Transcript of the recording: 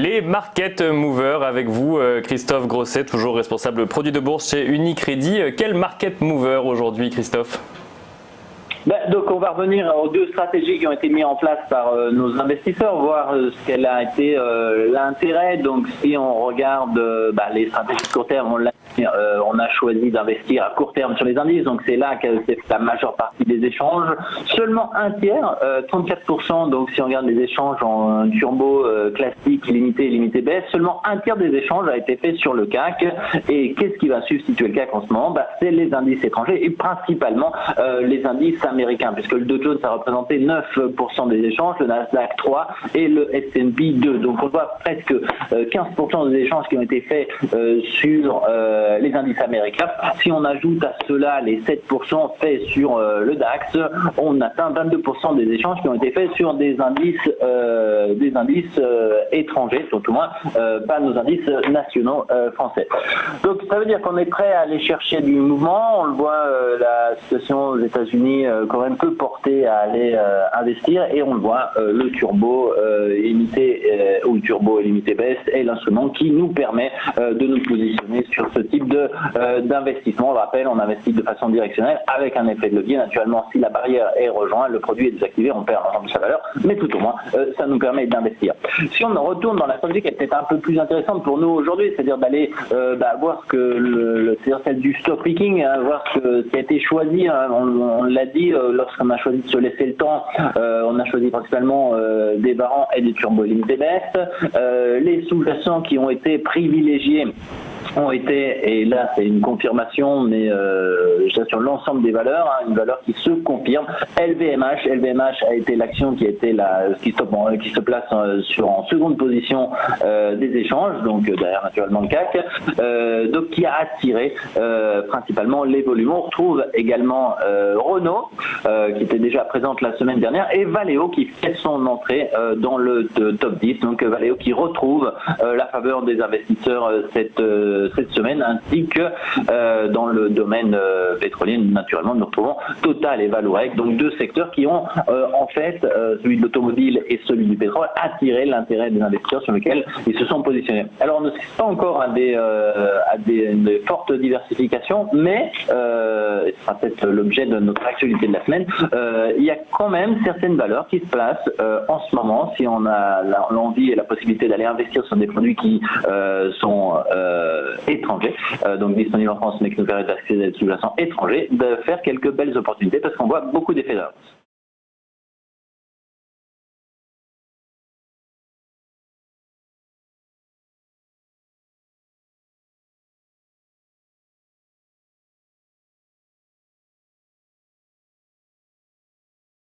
Les market movers avec vous, Christophe Grosset, toujours responsable produit de bourse chez Unicredit. Quel market mover aujourd'hui, Christophe ? Donc on va revenir aux deux stratégies qui ont été mises en place par nos investisseurs, voir ce qu'elle a été l'intérêt. Donc si on regarde les stratégies de court terme, on a choisi d'investir à court terme sur les indices, donc c'est là que c'est la majeure partie des échanges. Seulement un tiers, 34%, donc si on regarde les échanges en turbo classique, limité baisse, seulement un tiers des échanges a été fait sur le CAC. Et qu'est-ce qui va substituer le CAC en ce moment ? C'est les indices étrangers et principalement les indices américain, puisque le Dow Jones a représenté 9% des échanges, le Nasdaq 3% et le S&P 2%. Donc on voit presque 15% des échanges qui ont été faits sur les indices américains. Si on ajoute à cela les 7% faits sur le DAX, on atteint 22% des échanges qui ont été faits sur des indices étrangers, tout au moins pas nos indices nationaux français. Donc ça veut dire qu'on est prêt à aller chercher du mouvement. On le voit, la situation aux États-Unis quand même peu porté à aller investir, et on le voit, le turbo limité ou turbo limité baisse est l'instrument qui nous permet de nous positionner sur ce type d'investissement. On le rappelle, on investit de façon directionnelle avec un effet de levier. Naturellement, si la barrière est rejointe, le produit est désactivé, on perd l'ensemble de sa valeur, mais tout au moins ça nous permet d'investir. Si on retourne dans la stratégie qui est peut-être un peu plus intéressante pour nous aujourd'hui, c'est-à-dire d'aller voir ce que c'est-à-dire celle du stock picking, voir ce qui a été choisi, on l'a dit, lorsqu'on a choisi de se laisser le temps, on a choisi principalement des varants et des turbos limités baisse. Les sous-jacents qui ont été privilégiés ont été, et là c'est une confirmation, mais sur l'ensemble des valeurs, une valeur qui se confirme. LVMH a été l'action qui a été qui se place en seconde position des échanges, donc derrière naturellement le CAC, donc qui a attiré principalement les volumes. On retrouve également Renault, qui était déjà présente la semaine dernière, et Valeo qui fait son entrée dans le top 10, donc Valeo qui retrouve la faveur des investisseurs cette semaine, ainsi que dans le domaine pétrolier, naturellement, nous retrouvons Total et Vallourec, donc deux secteurs qui ont en fait, celui de l'automobile et celui du pétrole, attiré l'intérêt des investisseurs sur lesquels ils se sont positionnés. Alors on ne sait pas encore à des fortes diversifications, mais ce sera peut-être l'objet de notre actualité de la semaine. Il y a quand même certaines valeurs qui se placent en ce moment, si on a l'envie et la possibilité d'aller investir sur des produits qui sont étrangers, donc disponibles en France mais qui nous permettent d'accéder à des sous-jacents étrangers, de faire quelques belles opportunités parce qu'on voit beaucoup d'effets d'avance.